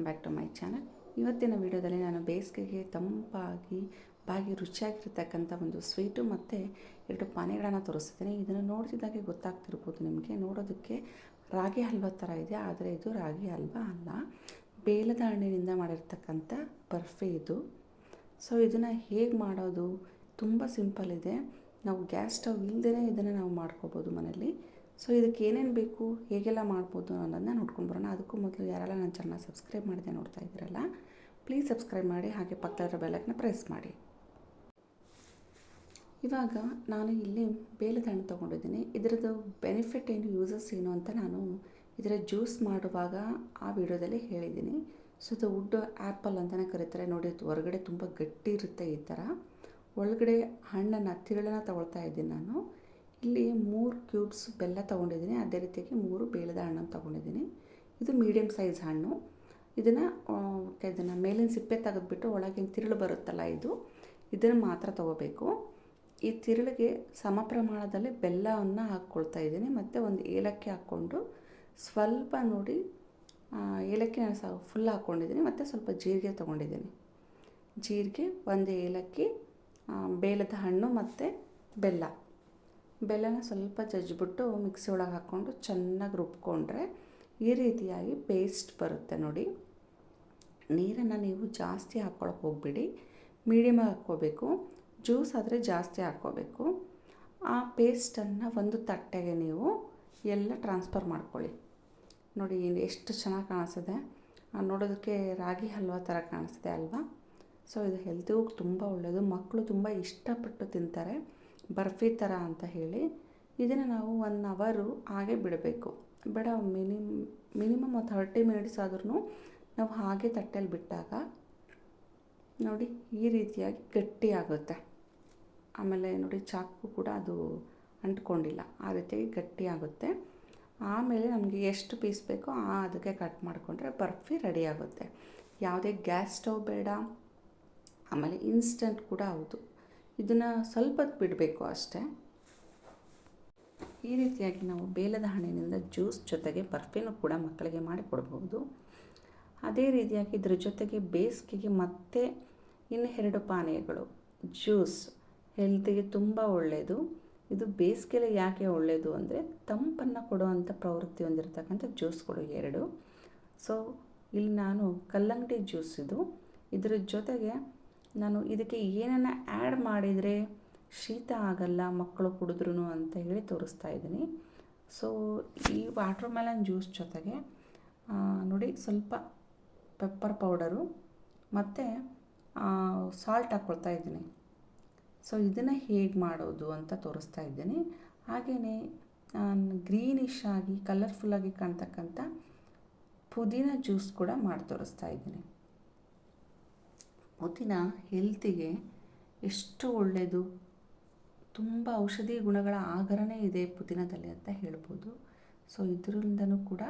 Welcome back to my channel. ಇವತ್ತಿನ ವಿಡಿಯೋದಲ್ಲಿ ನಾನು ಬೇಸಿಗೆಗೆ ತಂಪಾಗಿ ಬಾಗಿ ರುಚಿಯಾಗಿರ್ತಕ್ಕಂಥ ಒಂದು ಸ್ವೀಟು ಮತ್ತು 2 ಪಾನೀಯಗಳನ್ನು ತೋರಿಸ್ತಿದ್ದೀನಿ. ಇದನ್ನು ನೋಡ್ತಿದ್ದಾಗೆ ಗೊತ್ತಾಗ್ತಿರ್ಬೋದು ನಿಮಗೆ. ನೋಡೋದಕ್ಕೆ ರಾಗಿ ಹಲ್ವಾ ಥರ ಇದೆ, ಆದರೆ ಇದು ರಾಗಿ ಹಲ್ವಾ ಅಲ್ಲ, ಬೇಲದ ಹಣ್ಣಿನಿಂದ ಮಾಡಿರ್ತಕ್ಕಂಥ ಬರ್ಫಿ ಇದು. ಸೊ ಇದನ್ನು ಹೇಗೆ ಮಾಡೋದು, ತುಂಬ ಸಿಂಪಲ್ ಇದೆ. ನಾವು ಗ್ಯಾಸ್ ಸ್ಟವ್ ಇಲ್ಲದೇ ಇದನ್ನು ನಾವು ಮಾಡ್ಕೋಬೋದು ಮನೇಲಿ. ಸೊ ಇದಕ್ಕೆ ಏನೇನು ಬೇಕು, ಹೇಗೆಲ್ಲ ಮಾಡ್ಬೋದು ಅನ್ನೋದನ್ನ ನೋಡ್ಕೊಂಡು ಬರೋಣ. ಅದಕ್ಕೂ ಮೊದಲು ಯಾರೆಲ್ಲ ನನ್ನ ಚಾನಲ್ನ ಸಬ್ಸ್ಕ್ರೈಬ್ ಮಾಡಿದೆ ನೋಡ್ತಾ ಇದ್ದೀರಲ್ಲ, ಪ್ಲೀಸ್ ಸಬ್ಸ್ಕ್ರೈಬ್ ಮಾಡಿ, ಹಾಗೆ ಪಕ್ಕದಲ್ಲಿರೋ ಬೆಲ್ಲೈಕನ್ನ ಪ್ರೆಸ್ ಮಾಡಿ. ಇವಾಗ ನಾನು ಇಲ್ಲಿ ಬೇಲದ ಹಣ್ಣು ತೊಗೊಂಡಿದ್ದೀನಿ. ಇದರದ್ದು ಬೆನಿಫಿಟ್ ಏನು, ಯೂಸಸ್ ಏನು ಅಂತ ನಾನು ಇದರ ಜ್ಯೂಸ್ ಮಾಡುವಾಗ ಆ ವಿಡಿಯೋದಲ್ಲಿ ಹೇಳಿದ್ದೀನಿ. ಸೊ ಇದು ವುಡ್ ಆ್ಯಪಲ್ ಅಂತಲೇ ಕರೀತಾರೆ ನೋಡಿ. ಹೊರಗಡೆ ತುಂಬ ಗಟ್ಟಿ ಇರುತ್ತೆ ಈ ಥರ. ಒಳಗಡೆ ಹಣ್ಣನ್ನು ತಿರುಳನ್ನು ತೊಗೊಳ್ತಾ ಇದ್ದೀನಿ ನಾನು. ಇಲ್ಲಿ 3 ಕ್ಯೂಬ್ಸ್ ಬೆಲ್ಲ ತೊಗೊಂಡಿದ್ದೀನಿ, ಅದೇ ರೀತಿಯಾಗಿ 3 ಬೇಲದ ಹಣ್ಣನ್ನು ತೊಗೊಂಡಿದ್ದೀನಿ. ಇದು ಮೀಡಿಯಮ್ ಸೈಜ್ ಹಣ್ಣು. ಇದನ್ನು ಮೇಲಿನ ಸಿಪ್ಪೆ ತೆಗೆದುಬಿಟ್ಟು ಒಳಗಿನ ತಿರುಳು ಬರುತ್ತಲ್ಲ, ಇದನ್ನು ಮಾತ್ರ ತೊಗೋಬೇಕು. ಈ ತಿರುಳಿಗೆ ಸಮ ಪ್ರಮಾಣದಲ್ಲಿ ಬೆಲ್ಲವನ್ನು ಹಾಕ್ಕೊಳ್ತಾ ಇದ್ದೀನಿ, ಮತ್ತು ಒಂದು ಏಲಕ್ಕಿ ಹಾಕ್ಕೊಂಡು ಸ್ವಲ್ಪ ನೋಡಿ, ಏಲಕ್ಕಿ ನಾನು ಫುಲ್ ಹಾಕ್ಕೊಂಡಿದ್ದೀನಿ, ಮತ್ತು ಸ್ವಲ್ಪ ಜೀರಿಗೆ ತೊಗೊಂಡಿದ್ದೀನಿ. ಜೀರಿಗೆ, ಒಂದು ಏಲಕ್ಕಿ, ಬೇಲದ ಹಣ್ಣು ಮತ್ತು ಬೆಲ್ಲನ ಸ್ವಲ್ಪ ಜಜ್ಜಿಬಿಟ್ಟು ಮಿಕ್ಸಿ ಒಳಗೆ ಹಾಕ್ಕೊಂಡು ಚೆನ್ನಾಗಿ ರುಬ್ಕೊಂಡ್ರೆ ಈ ರೀತಿಯಾಗಿ ಪೇಸ್ಟ್ ಬರುತ್ತೆ ನೋಡಿ. ನೀರನ್ನು ನೀವು ಜಾಸ್ತಿ ಹಾಕ್ಕೊಳಕ್ಕೆ ಹೋಗ್ಬಿಡಿ, ಮೀಡಿಯಮಾಗಿ ಹಾಕ್ಕೋಬೇಕು. ಜ್ಯೂಸ್ ಆದರೆ ಜಾಸ್ತಿ ಹಾಕ್ಕೋಬೇಕು. ಆ ಪೇಸ್ಟನ್ನು ಒಂದು ತಟ್ಟೆಗೆ ನೀವು ಎಲ್ಲ ಟ್ರಾನ್ಸ್ಫರ್ ಮಾಡ್ಕೊಳ್ಳಿ. ನೋಡಿ ಎಷ್ಟು ಚೆನ್ನಾಗಿ ಕಾಣಿಸ್ತಿದೆ, ನೋಡೋದಕ್ಕೆ ರಾಗಿ ಹಲ್ವಾ ಥರ ಕಾಣಿಸ್ತಿದೆ ಅಲ್ವಾ. ಸೊ ಇದು ಹೆಲ್ತಿಗೂ ತುಂಬ ಒಳ್ಳೆಯದು, ಮಕ್ಕಳು ತುಂಬ ಇಷ್ಟಪಟ್ಟು ತಿಂತಾರೆ, ಬರ್ಫಿ ಥರ ಅಂತ ಹೇಳಿ. ಇದನ್ನು ನಾವು 1 ಅವರು ಹಾಗೆ ಬಿಡಬೇಕು. ಬೇಡ, ಮಿನಿಮಮ್ 30 ಮಿನಿಟ್ಸ್ ಆದ್ರೂ ನಾವು ಹಾಗೆ ತಟ್ಟೆಯಲ್ಲಿ ಬಿಟ್ಟಾಗ ನೋಡಿ ಈ ರೀತಿಯಾಗಿ ಗಟ್ಟಿಯಾಗುತ್ತೆ. ಆಮೇಲೆ ನೋಡಿ ಚಾಕು ಕೂಡ ಅದು ಅಂಟ್ಕೊಂಡಿಲ್ಲ, ಆ ರೀತಿಯಾಗಿ ಗಟ್ಟಿಯಾಗುತ್ತೆ. ಆಮೇಲೆ ನಮಗೆ ಎಷ್ಟು ಪೀಸ್ ಬೇಕೋ ಅದಕ್ಕೆ ಕಟ್ ಮಾಡಿಕೊಂಡ್ರೆ ಬರ್ಫಿ ರೆಡಿ ಆಗುತ್ತೆ. ಯಾವುದೇ ಗ್ಯಾಸ್ ಸ್ಟವ್ ಬೇಡ, ಆಮೇಲೆ ಇನ್ಸ್ಟಂಟ್ ಕೂಡ ಹೌದು. ಇದನ್ನು ಸ್ವಲ್ಪ ಬಿಡಬೇಕು ಅಷ್ಟೇ. ಈ ರೀತಿಯಾಗಿ ನಾವು ಬೇಲದ ಹಣ್ಣಿನಿಂದ ಜ್ಯೂಸ್ ಜೊತೆಗೆ ಬರ್ಫಿನೂ ಕೂಡ ಮಕ್ಕಳಿಗೆ ಮಾಡಿಕೊಡ್ಬೋದು. ಅದೇ ರೀತಿಯಾಗಿ ಇದ್ರ ಜೊತೆಗೆ ಬೇಸಿಗೆಗೆ ಮತ್ತೆ ಇನ್ನು 2 ಪಾನೀಯಗಳು, ಜ್ಯೂಸ್ ಹೆಲ್ತಿಗೆ ತುಂಬ ಒಳ್ಳೆಯದು. ಇದು ಬೇಸಿಗೆಯಲ್ಲಿ ಯಾಕೆ ಒಳ್ಳೆಯದು ಅಂದರೆ ತಂಪನ್ನು ಕೊಡುವಂಥ ಪ್ರವೃತ್ತಿ ಹೊಂದಿರತಕ್ಕಂಥ ಜ್ಯೂಸ್ಗಳು 2. ಸೊ ಇಲ್ಲಿ ನಾನು ಕಲ್ಲಂಗಡಿ ಜ್ಯೂಸ್ ಇದರ ಜೊತೆಗೆ ನಾನು ಇದಕ್ಕೆ ಏನನ್ನು ಆ್ಯಡ್ ಮಾಡಿದರೆ ಶೀತ ಆಗಲ್ಲ ಮಕ್ಕಳು ಕುಡಿದ್ರೂ ಅಂತ ಹೇಳಿ ತೋರಿಸ್ತಾ ಇದ್ದೀನಿ. ಸೊ ಈ ವಾಟರ್ ಮೆಲನ್ ಜ್ಯೂಸ್ ಜೊತೆಗೆ ನೋಡಿ ಸ್ವಲ್ಪ ಪೆಪ್ಪರ್ ಪೌಡರು ಮತ್ತು ಸಾಲ್ಟ್ ಹಾಕ್ಕೊಳ್ತಾ ಇದ್ದೀನಿ. ಸೊ ಇದನ್ನು ಹೇಗೆ ಮಾಡೋದು ಅಂತ ತೋರಿಸ್ತಾ ಇದ್ದೀನಿ. ಹಾಗೆಯೇ ಗ್ರೀನಿಶ್ ಆಗಿ ಕಲರ್ಫುಲ್ಲಾಗಿ ಕಾಣ್ತಕ್ಕಂಥ ಪುದೀನ ಜ್ಯೂಸ್ ಕೂಡ ಮಾಡಿ ತೋರಿಸ್ತಾ ಇದ್ದೀನಿ. ಪುದೀನ ಹೆಲ್ತಿಗೆ ಎಷ್ಟು ಒಳ್ಳೆಯದು, ತುಂಬ ಔಷಧಿ ಗುಣಗಳ ಆಗರನೇ ಇದೆ ಪುದೀನದಲ್ಲಿ ಅಂತ ಹೇಳ್ಬೋದು. ಸೊ ಇದರಿಂದನೂ ಕೂಡ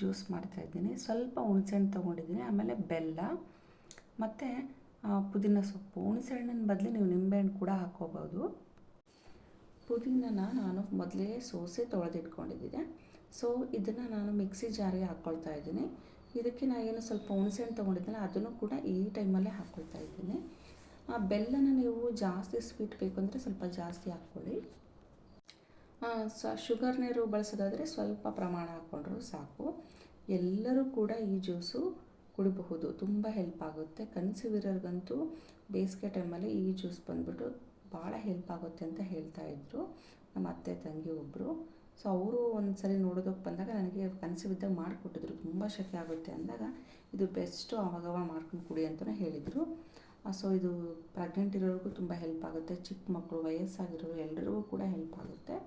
ಜ್ಯೂಸ್ ಮಾಡ್ತಾಯಿದ್ದೀನಿ. ಸ್ವಲ್ಪ ಹುಣಸೆಹಣ್ಣು ತೊಗೊಂಡಿದ್ದೀನಿ, ಆಮೇಲೆ ಬೆಲ್ಲ ಮತ್ತು ಪುದೀನ ಸೊಪ್ಪು. ಹುಣಸೆಹಣ್ಣಿನ ಬದಲು ನೀವು ನಿಂಬೆಹಣ್ಣು ಕೂಡ ಹಾಕ್ಕೋಬೋದು. ಪುದೀನನ ನಾನು ಮೊದಲೇ ಸೋಸೆ ತೊಳೆದಿಟ್ಕೊಂಡಿದ್ದೆ. ಸೊ ಇದನ್ನು ನಾನು ಮಿಕ್ಸಿ ಜಾರಿಗೆ ಹಾಕ್ಕೊಳ್ತಾ ಇದ್ದೀನಿ. ಇದಕ್ಕೆ ನಾನು ಏನು ಸ್ವಲ್ಪ ಹುಣಸೆಹಣ್ಣು ತೊಗೊಂಡಿದ್ದೀನಿ, ಅದನ್ನು ಕೂಡ ಈ ಟೈಮಲ್ಲೇ ಹಾಕ್ಕೊಳ್ತಾ ಇದ್ದೀನಿ. ಆ ಬೆಲ್ಲನ ನೀವು ಜಾಸ್ತಿ ಸ್ವೀಟ್ ಬೇಕು ಅಂದರೆ ಸ್ವಲ್ಪ ಜಾಸ್ತಿ ಹಾಕ್ಕೊಳ್ಳಿ. ಶುಗರ್ ನೀರು ಬಳಸೋದಾದರೆ ಸ್ವಲ್ಪ ಪ್ರಮಾಣ ಹಾಕ್ಕೊಂಡ್ರೂ ಸಾಕು. ಎಲ್ಲರೂ ಕೂಡ ಈ ಜ್ಯೂಸು ಕುಡಿಬಹುದು, ತುಂಬ ಹೆಲ್ಪ್ ಆಗುತ್ತೆ. ಕನ್ಸೀವ್ ಇರೋರ್ಗಂತೂ ಬೇಸಿಗೆ ಟೈಮಲ್ಲಿ ಈ ಜ್ಯೂಸ್ ಬಂದುಬಿಟ್ಟು ಭಾಳ ಹೆಲ್ಪ್ ಆಗುತ್ತೆ ಅಂತ ಹೇಳ್ತಾಯಿದ್ರು ನಮ್ಮ ಅತ್ತೆ ತಂಗಿ ಒಬ್ಬರು. ಸೊ ಅವರು ಒಂದು ಸರಿ ನೋಡೋದಕ್ಕೆ ಬಂದಾಗ ನನಗೆ ಕನ್ಸೀವ್ ಇದ್ದಾಗ ಮಾಡಿಕೊಟ್ಟಿದ್ರು. ತುಂಬ ಶೆಕೆ ಆಗುತ್ತೆ ಅಂದಾಗ ಇದು ಬೆಸ್ಟು, ಆವಾಗವಾಗ ಮಾಡ್ಕೊಂಡು ಕುಡಿ ಅಂತಲೇ ಹೇಳಿದರು. ಸೊ ಇದು ಪ್ರೆಗ್ನೆಂಟ್ ಇರೋರಿಗೂ ತುಂಬ ಹೆಲ್ಪ್ ಆಗುತ್ತೆ, ಚಿಕ್ಕ ಮಕ್ಕಳು, ವಯಸ್ಸಾಗಿರೋರು ಎಲ್ಲರಿಗೂ ಕೂಡ ಹೆಲ್ಪ್ ಆಗುತ್ತೆ.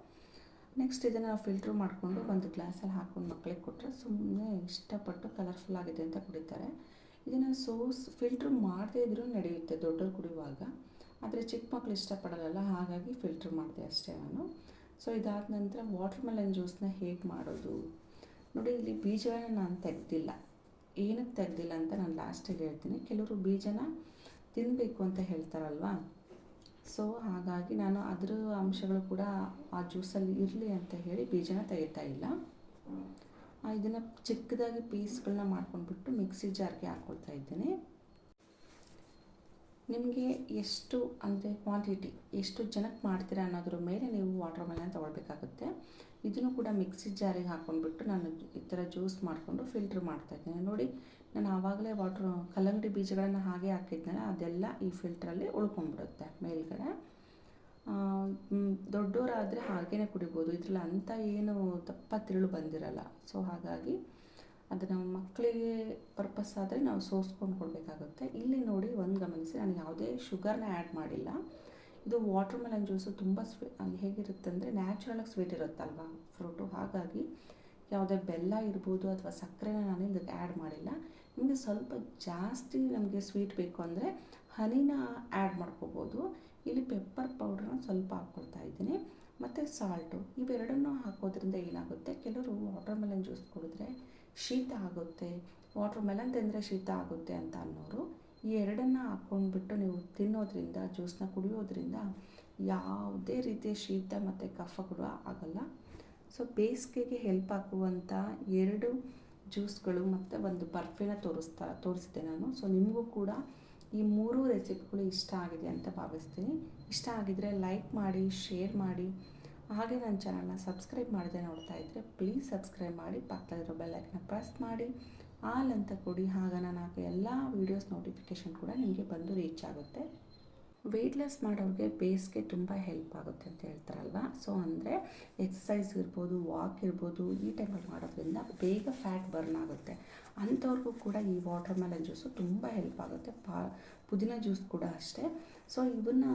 ನೆಕ್ಸ್ಟ್ ಇದನ್ನು ನಾವು ಫಿಲ್ಟ್ರ್ ಮಾಡಿಕೊಂಡು ಒಂದು ಗ್ಲಾಸಲ್ಲಿ ಹಾಕ್ಕೊಂಡು ಮಕ್ಕಳಿಗೆ ಕೊಟ್ಟರೆ ಸುಮ್ಮನೆ ಇಷ್ಟಪಟ್ಟು ಕಲರ್ಫುಲ್ ಆಗಿದೆ ಅಂತ ಕುಡಿತಾರೆ. ಇದನ್ನು ಫಿಲ್ಟ್ರ್ ಮಾಡದೇ ಇದ್ರೂ ನಡೆಯುತ್ತೆ ದೊಡ್ಡವರು ಕುಡಿಯುವಾಗ, ಆದರೆ ಚಿಕ್ಕ ಮಕ್ಕಳು ಇಷ್ಟಪಡೋಲ್ಲ, ಹಾಗಾಗಿ ಫಿಲ್ಟ್ರ್ ಮಾಡಿದೆ ಅಷ್ಟೇ ನಾನು. ಸೊ ಇದಾದ ನಂತರ ವಾಟರ್ ಮೆಲನ್ ಜ್ಯೂಸನ್ನ ಹೇಗೆ ಮಾಡೋದು ನೋಡಿ. ಇಲ್ಲಿ ಬೀಜಗಳನ್ನ ನಾನು ತೆಗೆದಿಲ್ಲ, ಏನಕ್ಕೆ ತೆಗೆದಿಲ್ಲ ಅಂತ ನಾನು ಲಾಸ್ಟಿಗೆ ಹೇಳ್ತೀನಿ. ಕೆಲವರು ಬೀಜನ ತಿನ್ನಬೇಕು ಅಂತ ಹೇಳ್ತಾರಲ್ವ, ಸೊ ಹಾಗಾಗಿ ನಾನು ಅದರ ಅಂಶಗಳು ಕೂಡ ಆ ಜ್ಯೂಸಲ್ಲಿ ಇರಲಿ ಅಂತ ಹೇಳಿ ಬೀಜನ ತೆಗಿತಾ ಇಲ್ಲ. ಇದನ್ನು ಚಿಕ್ಕದಾಗಿ ಪೀಸ್ಗಳನ್ನ ಮಾಡ್ಕೊಂಡ್ಬಿಟ್ಟು ಮಿಕ್ಸಿ ಜಾರ್ಗೆ ಹಾಕ್ಕೊಳ್ತಾ ಇದ್ದೀನಿ. ನಿಮಗೆ ಎಷ್ಟು ಅಂದರೆ ಕ್ವಾಂಟಿಟಿ ಎಷ್ಟು ಜನಕ್ಕೆ ಮಾಡ್ತೀರಾ ಅನ್ನೋದ್ರ ಮೇಲೆ ನೀವು ವಾಟರ್ ಮೆಲನ್ ತೊಗೊಳ್ಬೇಕಾಗುತ್ತೆ. ಇದನ್ನು ಕೂಡ ಮಿಕ್ಸಿ ಜಾರಿಗೆ ಹಾಕ್ಕೊಂಡ್ಬಿಟ್ಟು ನಾನು ಈ ಥರ ಜ್ಯೂಸ್ ಮಾಡಿಕೊಂಡು ಫಿಲ್ಟ್ರ್ ಮಾಡ್ತಾಯಿದ್ದೀನಿ. ನೋಡಿ, ನಾನು ಆವಾಗಲೇ ಕಲ್ಲಂಗಡಿ ಬೀಜಗಳನ್ನು ಹಾಗೆ ಹಾಕಿದ್ನಲ್ಲ, ಅದೆಲ್ಲ ಈ ಫಿಲ್ಟ್ರಲ್ಲಿ ಉಳ್ಕೊಂಡ್ಬಿಡುತ್ತೆ ಮೇಲ್ಗಡೆ. ದೊಡ್ಡವರಾದರೆ ಹಾಗೇ ಕುಡಿಬೋದು, ಇದರಲ್ಲಿ ಅಂಥ ಏನು ದಪ್ಪ ತಿರುಳು ಬಂದಿರಲ್ಲ. ಸೊ ಹಾಗಾಗಿ ಅದನ್ನು ಮಕ್ಕಳಿಗೆ ಪರ್ಪಸ್ ಆದರೆ ನಾವು ಸೋಸ್ಕೊಂಡು ಕೊಡಬೇಕಾಗುತ್ತೆ. ಇಲ್ಲಿ ನೋಡಿ, ಒಂದು ಗಮನಿಸಿ, ನಾನು ಯಾವುದೇ ಶುಗರ್ನ ಆ್ಯಡ್ ಮಾಡಿಲ್ಲ. ಇದು ವಾಟರ್ ಮೆಲನ್ ಜ್ಯೂಸು ತುಂಬ ಹೇಗಿರುತ್ತೆ ಅಂದರೆ ನ್ಯಾಚುರಲಾಗಿ ಸ್ವೀಟ್ ಇರುತ್ತಲ್ವ ಫ್ರೂಟು, ಹಾಗಾಗಿ ಯಾವುದೇ ಬೆಲ್ಲ ಇರ್ಬೋದು ಅಥವಾ ಸಕ್ಕರೆನ ನಾನು ಇದಕ್ಕೆ ಆ್ಯಡ್ ಮಾಡಿಲ್ಲ. ನಿಮಗೆ ಸ್ವಲ್ಪ ಜಾಸ್ತಿ ನಮಗೆ ಸ್ವೀಟ್ ಬೇಕು ಅಂದರೆ ಹನಿನ ಆ್ಯಡ್ ಮಾಡ್ಕೋಬೋದು. ಇಲ್ಲಿ ಪೆಪ್ಪರ್ ಪೌಡ್ರನ್ನ ಸ್ವಲ್ಪ ಹಾಕ್ಕೊಳ್ತಾ ಇದ್ದೀನಿ, ಮತ್ತು ಸಾಲ್ಟು. ಇವೆರಡನ್ನೂ ಹಾಕೋದ್ರಿಂದ ಏನಾಗುತ್ತೆ, ಕೆಲವರು ವಾಟರ್ ಮೆಲನ್ ಜ್ಯೂಸ್ ಕುಡಿದ್ರೆ ಶೀತ ಆಗುತ್ತೆ, ವಾಟರ್ ಮೆಲನ್ ತಿಂದರೆ ಶೀತ ಆಗುತ್ತೆ ಅಂತ ಅನ್ನೋರು ಈ ಎರಡನ್ನು ಹಾಕ್ಕೊಂಡ್ಬಿಟ್ಟು ನೀವು ತಿನ್ನೋದ್ರಿಂದ, ಜ್ಯೂಸನ್ನ ಕುಡಿಯೋದ್ರಿಂದ ಯಾವುದೇ ರೀತಿಯ ಶೀತ ಮತ್ತು ಕಫ ಕೂಡ ಆಗಲ್ಲ. ಸೊ ಬೇಸಿಗೆಗೆ ಹೆಲ್ಪ್ ಆಗುವಂಥ 2 ಜ್ಯೂಸ್ಗಳು ಮತ್ತು ಒಂದು ಬರ್ಫಿನ ತೋರಿಸಿದ್ದೆ ನಾನು. ಸೊ ನಿಮಗೂ ಕೂಡ ಈ 3 ರೆಸಿಪಿಗಳು ಇಷ್ಟ ಆಗಿದೆ ಅಂತ ಭಾವಿಸ್ತೀನಿ. ಇಷ್ಟ ಆಗಿದರೆ ಲೈಕ್ ಮಾಡಿ, ಶೇರ್ ಮಾಡಿ, ಹಾಗೆ ನನ್ನ ಚಾನಲ್ನ ಸಬ್ಸ್ಕ್ರೈಬ್ ಮಾಡದೆ ನೋಡ್ತಾ ಇದ್ದರೆ ಪ್ಲೀಸ್ ಸಬ್ಸ್ಕ್ರೈಬ್ ಮಾಡಿ, ಪಕ್ಕದಲ್ಲಿರೋ ಬೆಲ್ ಐಕನ್ನ ಪ್ರೆಸ್ ಮಾಡಿ ಆಲ್ ಅಂತ ಕೊಡಿ. ಆಗ ನಾನು ಹಾಕೋ ಎಲ್ಲ ವೀಡಿಯೋಸ್ ನೋಟಿಫಿಕೇಷನ್ ಕೂಡ ನಿಮಗೆ ಬಂದು ರೀಚ್ ಆಗುತ್ತೆ. ವೆಯ್ಟ್ ಲಾಸ್ ಮಾಡೋರಿಗೆ ಬೇಸ್ಗೆ ತುಂಬ ಹೆಲ್ಪ್ ಆಗುತ್ತೆ ಅಂತ ಹೇಳ್ತಾರಲ್ವ. ಸೊ ಅಂದರೆ ಎಕ್ಸಸೈಸ್ ಇರ್ಬೋದು, ವಾಕ್ ಇರ್ಬೋದು, ಈ ಟೈಮಲ್ಲಿ ಮಾಡೋದ್ರಿಂದ ಬೇಗ ಫ್ಯಾಟ್ ಬರ್ನ್ ಆಗುತ್ತೆ. ಅಂಥವ್ರಿಗೂ ಕೂಡ ಈ ವಾಟರ್ ಮೆಲನ್ ಜ್ಯೂಸು ತುಂಬ ಹೆಲ್ಪ್ ಆಗುತ್ತೆ. ಪುದೀನ ಜ್ಯೂಸ್ ಕೂಡ ಅಷ್ಟೇ. ಸೊ ಇವನ್ನ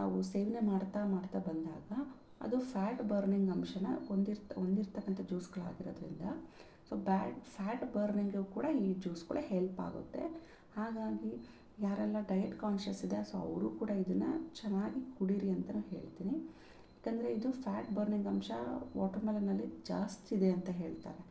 ನಾವು ಸೇವನೆ ಮಾಡ್ತಾ ಬಂದಾಗ ಅದು ಫ್ಯಾಟ್ ಬರ್ನಿಂಗ್ ಅಂಶನ ಹೊಂದಿರ್ತಕ್ಕಂಥ ಜ್ಯೂಸ್ಗಳಾಗಿರೋದ್ರಿಂದ ಸೊ ಫ್ಯಾಟ್ ಬರ್ನಿಂಗು ಕೂಡ ಈ ಜ್ಯೂಸ್ ಕೂಡ ಹೆಲ್ಪ್ ಆಗುತ್ತೆ. ಹಾಗಾಗಿ ಯಾರೆಲ್ಲ ಡಯಟ್ ಕಾನ್ಷಿಯಸ್ ಇದೆ, ಸೊ ಅವರು ಕೂಡ ಇದನ್ನು ಚೆನ್ನಾಗಿ ಕುಡೀರಿ ಅಂತಲೂ ಹೇಳ್ತೀನಿ. ಯಾಕಂದರೆ ಇದು ಫ್ಯಾಟ್ ಬರ್ನಿಂಗ್ ಅಂಶ ವಾಟರ್ ಮೆಲನ್ನಲ್ಲಿ ಜಾಸ್ತಿ ಇದೆ ಅಂತ ಹೇಳ್ತಾರೆ.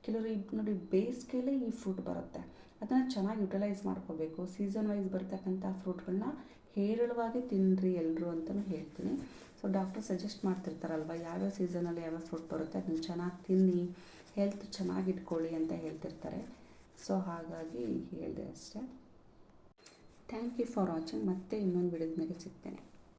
ಕೆಲವರು ನೋಡಿ, ಬೇಸಿಗೆಯಲ್ಲೇ ಈ ಫ್ರೂಟ್ ಬರುತ್ತೆ, ಅದನ್ನು ಚೆನ್ನಾಗಿ ಯುಟಿಲೈಸ್ ಮಾಡ್ಕೋಬೇಕು. ಸೀಸನ್ ವೈಸ್ ಬರ್ತಕ್ಕಂಥ ಫ್ರೂಟ್ಗಳನ್ನ ಹೇರಳವಾಗಿ ತಿನ್ನಿರಿ ಎಲ್ಲರೂ ಅಂತಲೂ ಹೇಳ್ತೀನಿ. ಸೊ ಡಾಕ್ಟರ್ ಸಜೆಸ್ಟ್ ಮಾಡ್ತಿರ್ತಾರಲ್ವ, ಯಾವ್ಯಾವ ಸೀಸನಲ್ಲಿ ಯಾವ್ಯಾವ ಫ್ರೂಟ್ ಬರುತ್ತೆ ಅದನ್ನು ಚೆನ್ನಾಗಿ ತಿನ್ನಿ, ಹೆಲ್ತ್ ಚೆನ್ನಾಗಿ ಇಟ್ಕೊಳ್ಳಿ ಅಂತ ಹೇಳ್ತಿರ್ತಾರೆ. ಸೊ ಹಾಗಾಗಿ ಹೇಳಿದೆ ಅಷ್ಟೇ. Thank you for watching. ಮತ್ತೆ ಇನ್ನೊಂದು ವಿಡಿಯೋದ ಮೇಲೆ ಸಿಗ್ತೇನೆ.